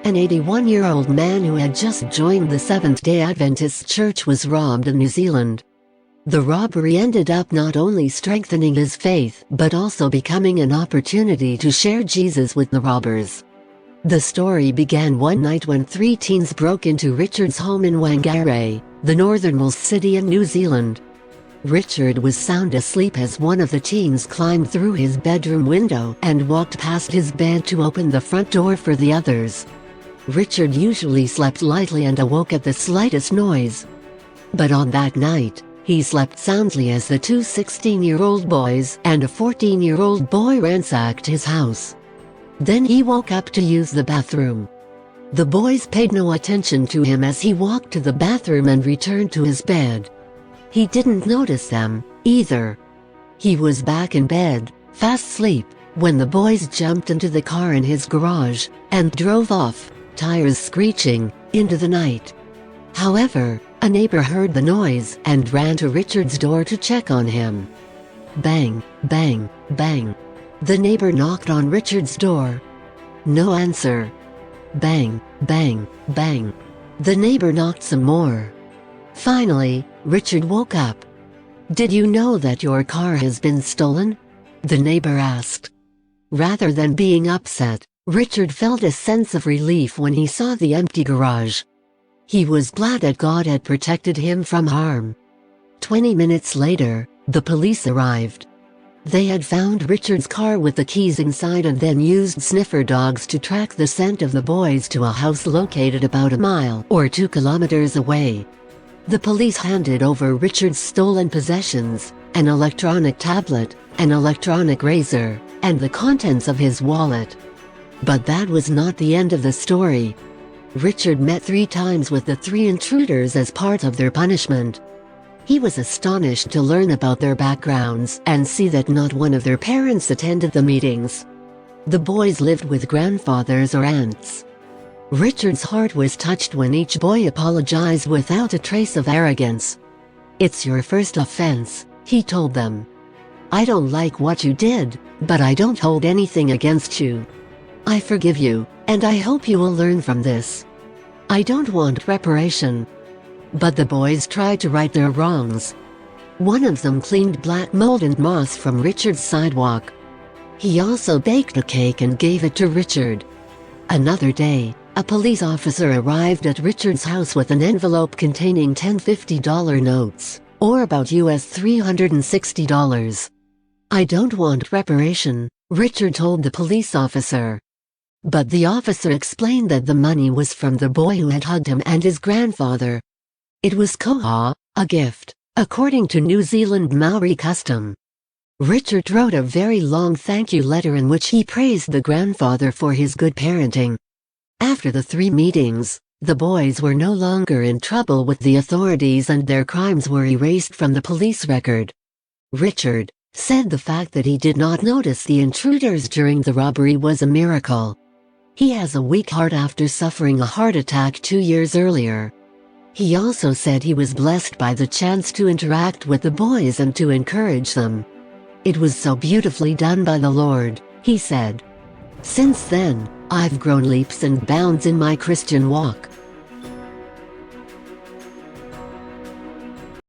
An 81-year-old man who had just joined the Seventh-day Adventist Church was robbed in New Zealand. The robbery ended up not only strengthening his faith but also becoming an opportunity to share Jesus with the robbers. The story began one night when 3 teens broke into Richard's home in Whangarei, the northernmost city in New Zealand. Richard was sound asleep as one of the teens climbed through his bedroom window and walked past his bed to open the front door for the others. Richard usually slept lightly and awoke at the slightest noise. But on that night, he slept soundly as the 2 16-year-old boys and a 14-year-old boy ransacked his house. Then he woke up to use the bathroom. The boys paid no attention to him as he walked to the bathroom and returned to his bed. He didn't notice them, either. He was back in bed, fast asleep, when the boys jumped into the car in his garage and drove off, tires screeching, into the night. However, a neighbor heard the noise and ran to Richard's door to check on him. Bang, bang, bang. The neighbor knocked on Richard's door. No answer. Bang, bang, bang. The neighbor knocked some more. Finally, Richard woke up. "Did you know that your car has been stolen?" the neighbor asked. Rather than being upset, Richard felt a sense of relief when he saw the empty garage. He was glad that God had protected him from harm. 20 minutes later, the police arrived. They had found Richard's car with the keys inside and then used sniffer dogs to track the scent of the boys to a house located about a mile or 2 kilometers away. The police handed over Richard's stolen possessions, an electronic tablet, an electronic razor, and the contents of his wallet. But that was not the end of the story. Richard met 3 times with the 3 intruders as part of their punishment. He was astonished to learn about their backgrounds and see that not one of their parents attended the meetings. The boys lived with grandfathers or aunts. Richard's heart was touched when each boy apologized without a trace of arrogance. "It's your first offense," he told them. "I don't like what you did, but I don't hold anything against you. I forgive you, and I hope you will learn from this. I don't want reparation." But the boys tried to right their wrongs. One of them cleaned black mold and moss from Richard's sidewalk. He also baked a cake and gave it to Richard. Another day, a police officer arrived at Richard's house with an envelope containing 10 $50 notes, or about US $360. "I don't want reparation," Richard told the police officer. But the officer explained that the money was from the boy who had hugged him and his grandfather. It was koha, a gift, according to New Zealand Maori custom. Richard wrote a very long thank you letter in which he praised the grandfather for his good parenting. After the 3 meetings, the boys were no longer in trouble with the authorities and their crimes were erased from the police record. Richard said the fact that he did not notice the intruders during the robbery was a miracle. He has a weak heart after suffering a heart attack 2 years earlier. He also said he was blessed by the chance to interact with the boys and to encourage them. "It was so beautifully done by the Lord," he said. "Since then, I've grown leaps and bounds in my Christian walk.